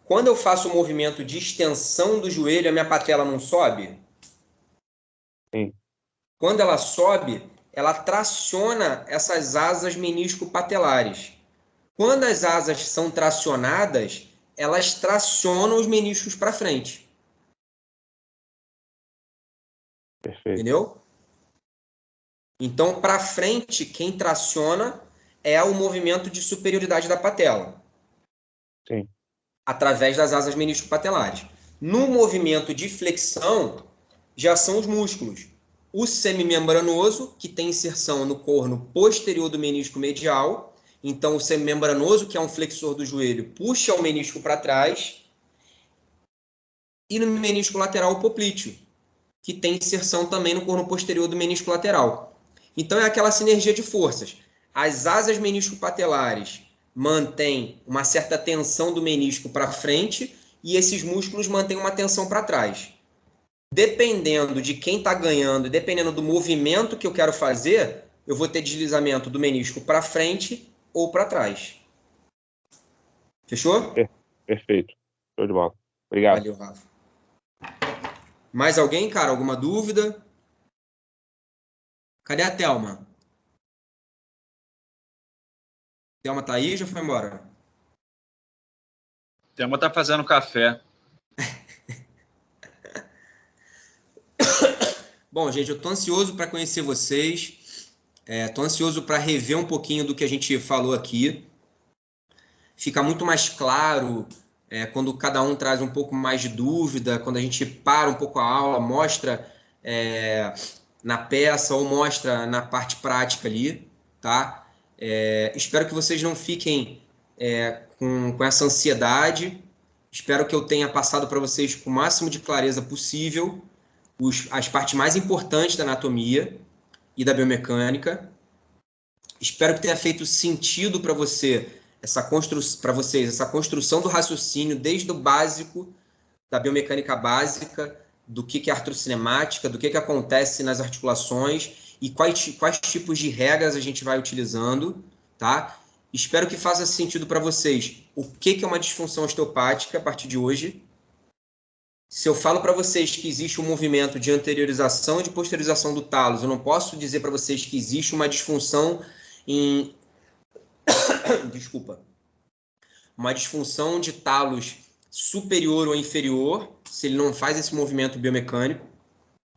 S1: Quando eu faço o movimento de extensão do joelho, a minha patela não sobe?
S5: Sim.
S1: Quando ela sobe, ela traciona essas asas menisco-patelares. Quando as asas são tracionadas, elas tracionam os meniscos para frente.
S5: Perfeito.
S1: Entendeu? Então, para frente, quem traciona é o movimento de superioridade da patela.
S5: Sim.
S1: Através das asas menisco-patelares. No movimento de flexão, já são os músculos. O semimembranoso, que tem inserção no corno posterior do menisco medial. Então, o semimembranoso, que é um flexor do joelho, puxa o menisco para trás. E no menisco lateral, o poplíteo, que tem inserção também no corno posterior do menisco lateral. Então, é aquela sinergia de forças. As asas menisco-patelares mantêm uma certa tensão do menisco para frente e esses músculos mantêm uma tensão para trás. Dependendo de quem está ganhando, dependendo do movimento que eu quero fazer, eu vou ter deslizamento do menisco para frente ou para trás. Fechou?
S5: Perfeito. Show de bola. Obrigado.
S1: Valeu, Rafa. Mais alguém, cara? Alguma dúvida? Cadê a Thelma? Thelma tá aí ou já foi embora?
S6: Thelma tá fazendo café.
S1: Bom, gente, eu tô ansioso para conhecer vocês. Tô ansioso para rever um pouquinho do que a gente falou aqui. Fica muito mais claro quando cada um traz um pouco mais de dúvida, quando a gente para um pouco a aula, mostra na peça ou mostra na parte prática ali, tá? Espero que vocês não fiquem com essa ansiedade. Espero que eu tenha passado para vocês com o máximo de clareza possível as partes mais importantes da anatomia e da biomecânica. Espero que tenha feito sentido para vocês essa construção do raciocínio desde o básico, da biomecânica básica, do que é artrocinemática, do que acontece nas articulações e quais tipos de regras a gente vai utilizando, tá? Espero que faça sentido para vocês o que é uma disfunção osteopática a partir de hoje. Se eu falo para vocês que existe um movimento de anteriorização e de posteriorização do talos, eu não posso dizer para vocês que existe uma disfunção em... Desculpa. Uma disfunção de talos superior ou inferior, se ele não faz esse movimento biomecânico,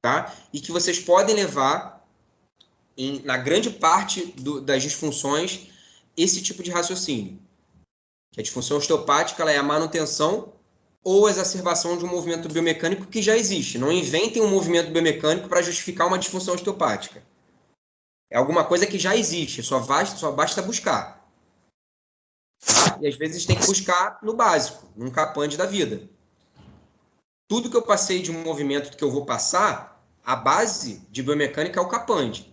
S1: tá? E que vocês podem levar, na grande parte das disfunções, esse tipo de raciocínio. Que a disfunção osteopática ela é a manutenção ou exacerbação de um movimento biomecânico que já existe. Não inventem um movimento biomecânico para justificar uma disfunção osteopática. É alguma coisa que já existe, só basta buscar. Tá? E às vezes tem que buscar no básico, num capande da vida. Tudo que eu passei de um movimento que eu vou passar, a base de biomecânica é o capande.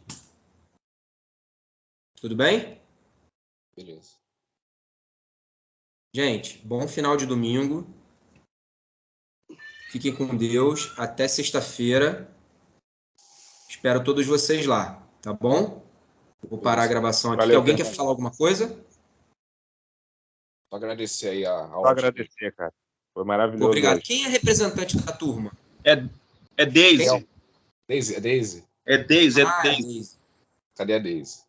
S1: Tudo bem?
S2: Beleza.
S1: Gente, bom final de domingo. Fiquem com Deus. Até sexta-feira. Espero todos vocês lá, tá bom? Vou parar a gravação aqui.
S5: Valeu,
S1: Alguém
S5: Fernando.
S1: quer falar alguma coisa?
S2: Vou agradecer aí a
S5: Só agradecer, cara. Foi maravilhoso.
S1: Obrigado.
S5: Hoje.
S1: Quem é representante da turma?
S3: É Daisy.
S2: Daisy, é Daisy?
S3: É Daisy, é
S1: Ah,
S3: Daisy.
S1: Deise.
S2: Cadê a Daisy?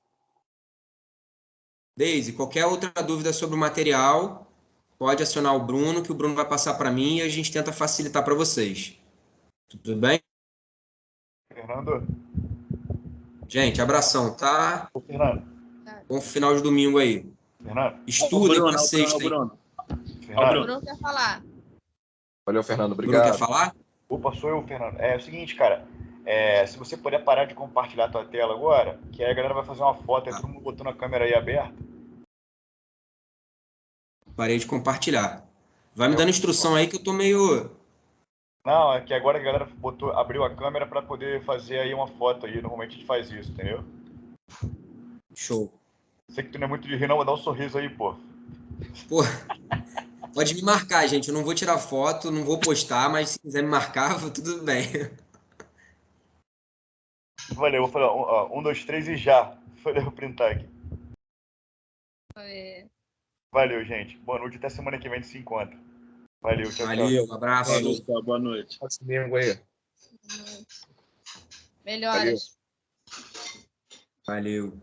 S1: Deise, qualquer outra dúvida sobre o material, pode acionar o Bruno, que o Bruno vai passar para mim e a gente tenta facilitar para vocês. Tudo bem?
S6: Fernando?
S1: Gente, abração, tá?
S6: Ô, Fernando.
S1: Bom final de domingo aí.
S6: Fernando?
S1: Estudem
S3: Bruno,
S1: para sexta, hein?
S3: Bruno.
S4: O
S6: Fernando?
S4: Bruno quer falar.
S2: Valeu, Fernando.
S1: Bruno quer
S2: Obrigado.
S1: falar?
S6: Opa, sou eu, Fernando. É o seguinte, cara. Se você puder parar de compartilhar a tua tela agora, que aí a galera vai fazer uma foto, aí todo mundo botando a câmera aí aberta.
S1: Parei de compartilhar. Vai me dando instrução aí que eu tô meio...
S6: Não, é que agora a galera abriu a câmera para poder fazer aí uma foto aí. Normalmente a gente faz isso, entendeu?
S1: Show.
S6: Sei que tu não é muito de rir, não, mas dá um sorriso aí, pô.
S1: Pô, pode me marcar, gente. Eu não vou tirar foto, não vou postar, mas se quiser me marcar, tudo bem.
S6: Valeu, vou falar 1, 2, 3 e já. Vou printar aqui.
S4: É.
S6: Valeu, gente. Boa noite, até semana que vem a gente se encontra. Valeu, tchau, tchau.
S1: Valeu, abraço.
S3: Valeu, boa noite.
S2: Pode ser domingo aí.
S4: Melhoras.
S1: Valeu.